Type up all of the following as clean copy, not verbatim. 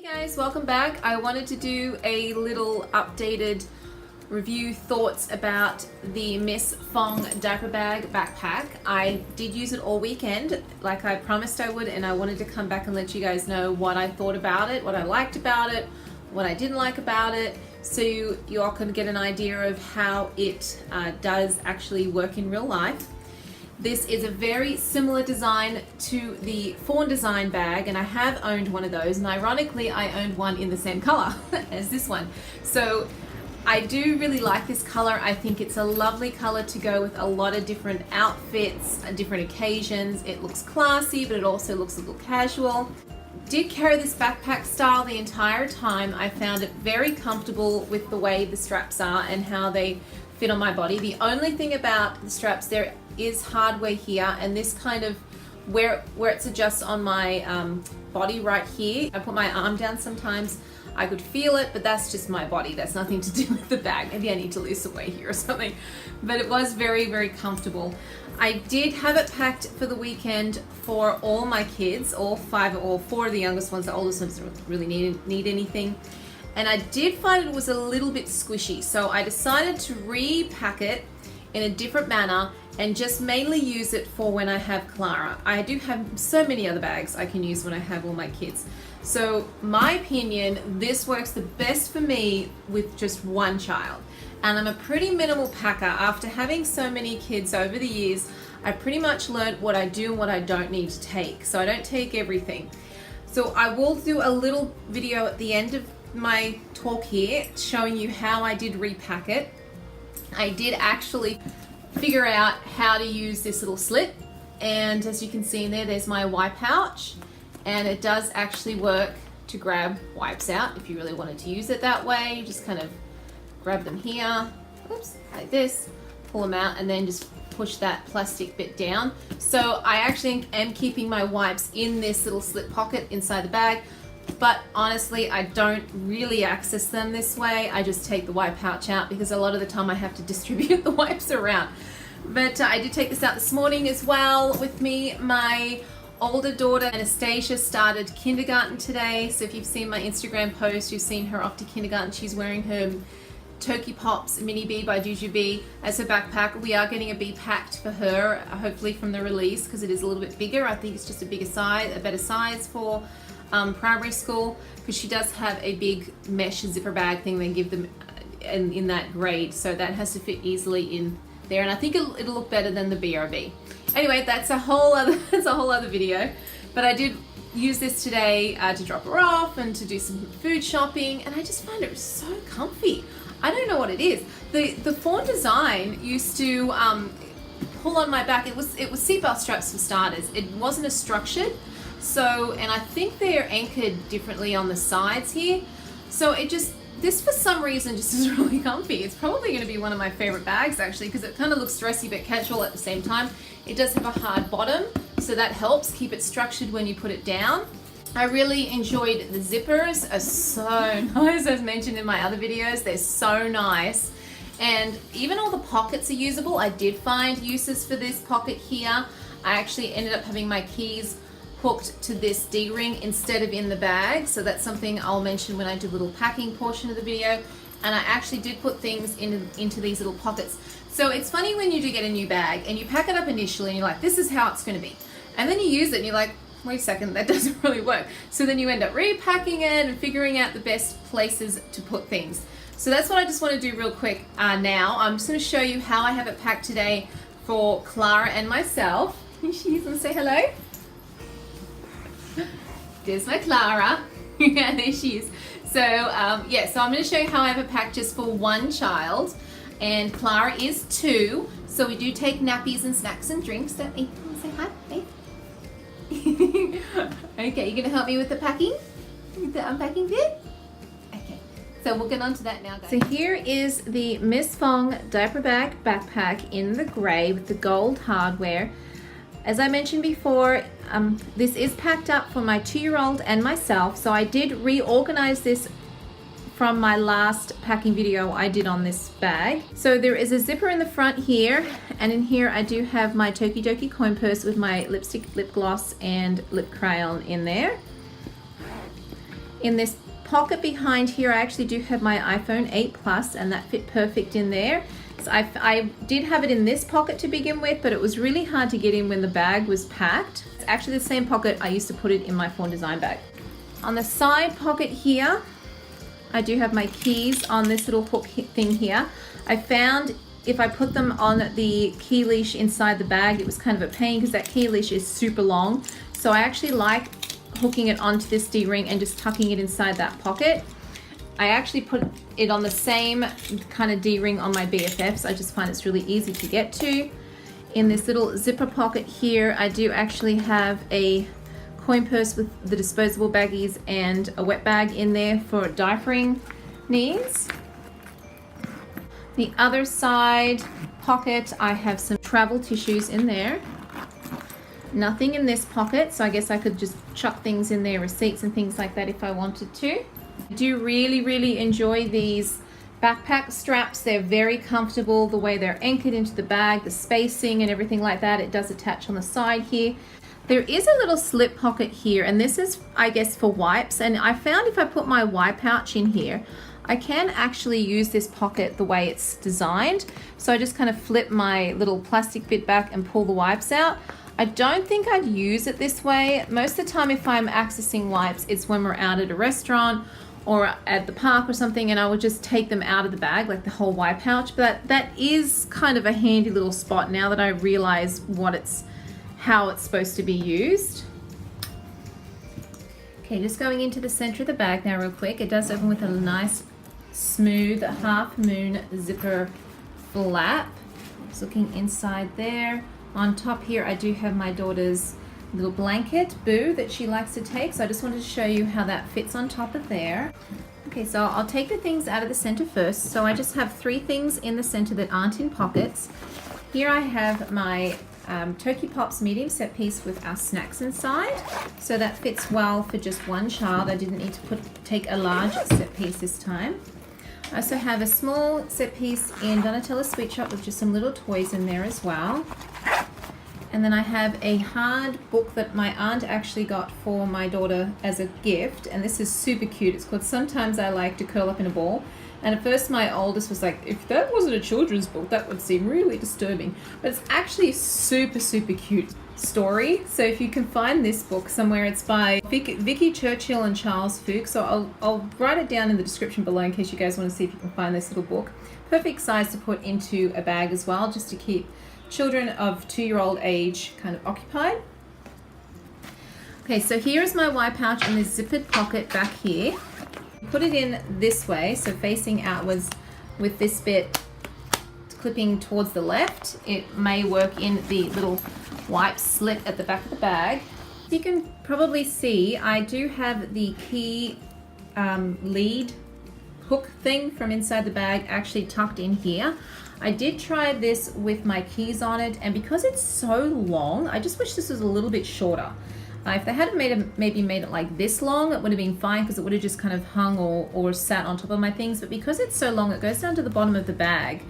Hey guys, welcome back. I wanted to do a little updated review thoughts about the Miss Fong Diaper Bag backpack. I did use it all weekend like I promised I would, and I wanted to come back and let you guys know what I thought about it, what I liked about it, what I didn't like about it, so you all can get an idea of how it does actually work in real life. This is a very similar design to the Fawn design bag, and I have owned one of those, and ironically I owned one in the same color as this one. So I do really like this color. I think it's a lovely color to go with a lot of different outfits and different occasions. It looks classy, but it also looks a little casual. Did carry this backpack style the entire time. I found it very comfortable with the way the straps are and how they fit on my body. The only thing about the straps, there is hardware here, and this kind of where it's adjusts on my body right here. I put my arm down sometimes, I could feel it, but that's just my body. That's nothing to do with the bag. Maybe I need to lose some weight here or something. But it was very, very comfortable. I did have it packed for the weekend for all my kids, all four of the youngest ones. The oldest ones don't really need anything. And I did find it was a little bit squishy, so I decided to repack it in a different manner and just mainly use it for when I have Clara. I do have so many other bags I can use when I have all my kids. So my opinion, this works the best for me with just one child. And I'm a pretty minimal packer. After having so many kids over the years, I pretty much learned what I do and what I don't need to take. So I don't take everything. So I will do a little video at the end of my talk here showing you how I did repack it. I did actually figure out how to use this little slit, and as you can see in there, there's my wipe pouch, and it does actually work to grab wipes out if you really wanted to use it that way. You just kind of grab them here, oops, like this, pull them out, and then just push that plastic bit down. So I actually am keeping my wipes in this little slip pocket inside the bag, but honestly I don't really access them this way. I just take the wipe pouch out because a lot of the time I have to distribute the wipes around. But I did take this out this morning as well with me. My older daughter Anastasia started kindergarten today, so if you've seen my Instagram post, you've seen her off to kindergarten. She's wearing her Turkey Pops Mini Bee by Juju Bee as her backpack. We are getting a bee packed for her, hopefully from the release, because it is a little bit bigger. I think it's just a bigger size, a better size for primary school, because she does have a big mesh zipper bag thing they give them in that grade, so that has to fit easily in there, and I think it'll look better than the BRB. Anyway, that's a whole other video, but I did use this today to drop her off and to do some food shopping, and I just find it so comfy. I don't know what it is. The Fawn design used to pull on my back. It was seatbelt straps for starters. It wasn't as structured. So, and I think they're anchored differently on the sides here. So this for some reason just is really comfy. It's probably going to be one of my favorite bags actually, because it kind of looks dressy but casual at the same time. It does have a hard bottom, so that helps keep it structured when you put it down. I really enjoyed the zippers, are so nice, as mentioned in my other videos. They're so nice. And even all the pockets are usable. I did find uses for this pocket here. I actually ended up having my keys hooked to this D-ring instead of in the bag, so that's something I'll mention when I do a little packing portion of the video. And I actually did put things into these little pockets. So it's funny when you do get a new bag and you pack it up initially and you're like, this is how it's going to be, and then you use it and you're like, wait a second, that doesn't really work. So then you end up repacking it and figuring out the best places to put things. So that's what I just want to do real quick now. I'm just going to show you how I have it packed today for Clara and myself. She's going to say hello. There's my Clara. Yeah, there she is. So yeah, so I'm going to show you how I have it packed just for one child, and Clara is 2, so we do take nappies and snacks and drinks. Don't we? Say hi, babe. Okay, you're going to help me with the packing? With the unpacking bit? Okay, so we'll get on to that now, guys. So here is the Miss Fong Diaper Bag backpack in the grey with the gold hardware. As I mentioned before, this is packed up for my 2-year-old and myself, so I did reorganize this from my last packing video I did on this bag. So there is a zipper in the front here, and in here I do have my Tokidoki coin purse with my lipstick, lip gloss, and lip crayon in there. In this pocket behind here, I actually do have my iPhone 8 Plus, and that fit perfect in there. So I did have it in this pocket to begin with, but it was really hard to get in when the bag was packed. It's actually the same pocket I used to put it in my Fawn Design bag. On the side pocket here, I do have my keys on this little hook thing here. I found if I put them on the key leash inside the bag, it was kind of a pain because that key leash is super long. So I actually like hooking it onto this D-ring and just tucking it inside that pocket. I actually put it on the same kind of D-ring on my BFFs. I just find it's really easy to get to. In this little zipper pocket here, I do actually have a coin purse with the disposable baggies and a wet bag in there for diapering needs. The other side pocket, I have some travel tissues in there. Nothing in this pocket, so I guess I could just chuck things in there, receipts and things like that if I wanted to. I do really enjoy these backpack straps. They're very comfortable, the way they're anchored into the bag, the spacing and everything like that. It does attach on the side here. There is a little slip pocket here, and this is, I guess, for wipes. And I found if I put my wipe pouch in here, I can actually use this pocket the way it's designed. So I just kind of flip my little plastic bit back and pull the wipes out. I don't think I'd use it this way. Most of the time if I'm accessing wipes, it's when we're out at a restaurant or at the park or something, and I would just take them out of the bag, like the whole wipe pouch. But that is kind of a handy little spot now that I realize how it's supposed to be used. Okay, just going into the center of the bag now real quick. It does open with a nice smooth half moon zipper flap. Just looking inside there. On top here I do have my daughter's little blanket, Boo, that she likes to take. So I just wanted to show you how that fits on top of there. Okay, so I'll take the things out of the center first. So I just have 3 things in the center that aren't in pockets. Here I have my Turkey Pops medium set piece with our snacks inside. So that fits well for just one child. I didn't need to take a large set piece this time. I also have a small set piece in Donatella's Sweet Shop with just some little toys in there as well. And then I have a hard book that my aunt actually got for my daughter as a gift. And this is super cute. It's called Sometimes I Like to Curl Up in a Ball. And at first my oldest was like, if that wasn't a children's book, that would seem really disturbing. But it's actually a super cute story. So if you can find this book somewhere, it's by Vicki, Churchill and Charles Fuge. So I'll write it down in the description below in case you guys want to see if you can find this little book. Perfect size to put into a bag as well, just to keep children of 2-year-old age kind of occupied. Okay, so here is my wipe pouch in this zippered pocket back here. Put it in this way, so facing outwards with this bit clipping towards the left. It may work in the little wipe slit at the back of the bag. You can probably see I do have the key lead hook thing from inside the bag actually tucked in here. I did try this with my keys on it, and because it's so long, I just wish this was a little bit shorter. If they had maybe made it like this long, it would have been fine because it would have just kind of hung or sat on top of my things. But because it's so long, it goes down to the bottom of the bag.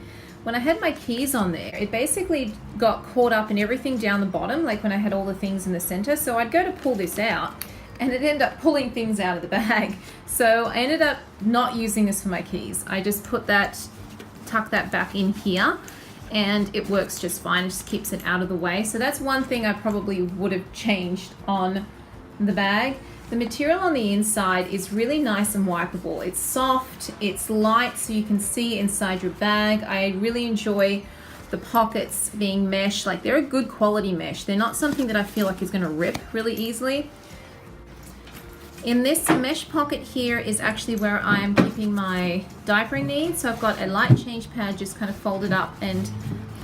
When I had my keys on there, it basically got caught up in everything down the bottom, like when I had all the things in the center. So I'd go to pull this out, and it ended up pulling things out of the bag. So I ended up not using this for my keys. I just tuck that back in here, and it works just fine. It just keeps it out of the way. So that's one thing I probably would have changed on the bag. The material on the inside is really nice and wipeable. It's soft, it's light, so you can see inside your bag. I really enjoy the pockets being mesh. Like, they're a good quality mesh. They're not something that I feel like is gonna rip really easily. In this mesh pocket here is actually where I'm keeping my diapering needs. So I've got a light change pad just kind of folded up and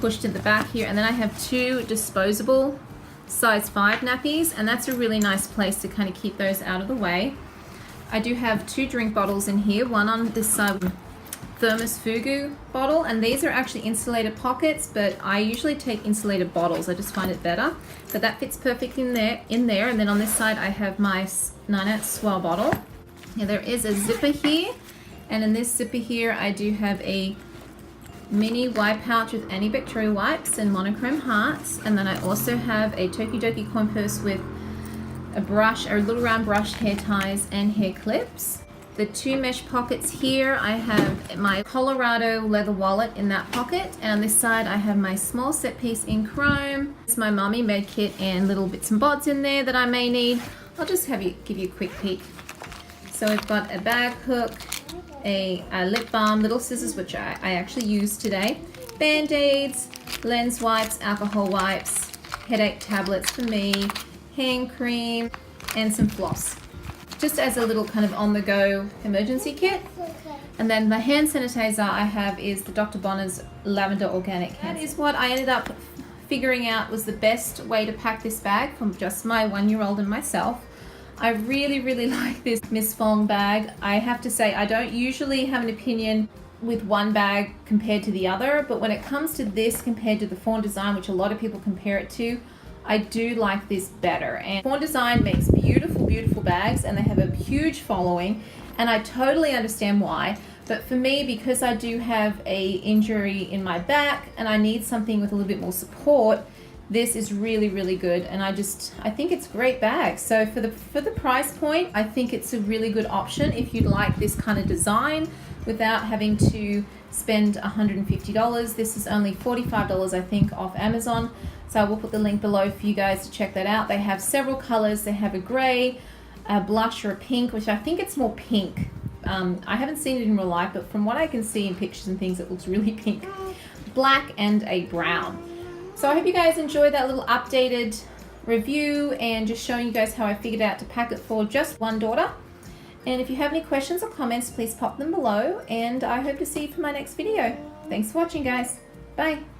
pushed in the back here. And then I have 2 disposable size 5 nappies, and that's a really nice place to kind of keep those out of the way. I do have 2 drink bottles in here, one on this side, thermos Fugu bottle, and these are actually insulated pockets, but I usually take insulated bottles. I just find it better. But that fits perfect in there. And then on this side I have my 9-ounce swell bottle. Now there is a zipper here, and in this zipper here I do have a mini wipe pouch with antibacterial wipes and monochrome hearts, and then I also have a Tokidoki coin purse with a brush, a little round brush, hair ties, and hair clips. The 2 mesh pockets here, I have my Colorado leather wallet in that pocket, and on this side I have my small set piece in chrome. It's my mummy med kit and little bits and bobs in there that I may need. I'll just give you a quick peek. So we've got a bag hook, a lip balm, little scissors, which I actually used today, band-aids, lens wipes, alcohol wipes, headache tablets for me, hand cream, and some floss. Just as a little kind of on-the-go emergency kit. And then the hand sanitizer I have is the Dr. Bonner's Lavender Organic Hand. That is what I ended up figuring out was the best way to pack this bag from just my 1-year-old and myself. I really, really like this Miss Fong bag. I have to say, I don't usually have an opinion with one bag compared to the other, but when it comes to this compared to the Fawn Design, which a lot of people compare it to, I do like this better. And Fawn Design makes beautiful, beautiful bags, and they have a huge following, and I totally understand why. But for me, because I do have a injury in my back and I need something with a little bit more support, this is really, really good, and I think it's a great bag. So for the price point, I think it's a really good option if you'd like this kind of design without having to spend $150. This is only $45, I think, off Amazon. So I will put the link below for you guys to check that out. They have several colors. They have a gray, a blush, or a pink, which I think it's more pink. I haven't seen it in real life, but from what I can see in pictures and things, it looks really pink. Black and a brown. So I hope you guys enjoyed that little updated review and just showing you guys how I figured out to pack it for just one daughter. And if you have any questions or comments, please pop them below, and I hope to see you for my next video. Thanks for watching, guys. Bye.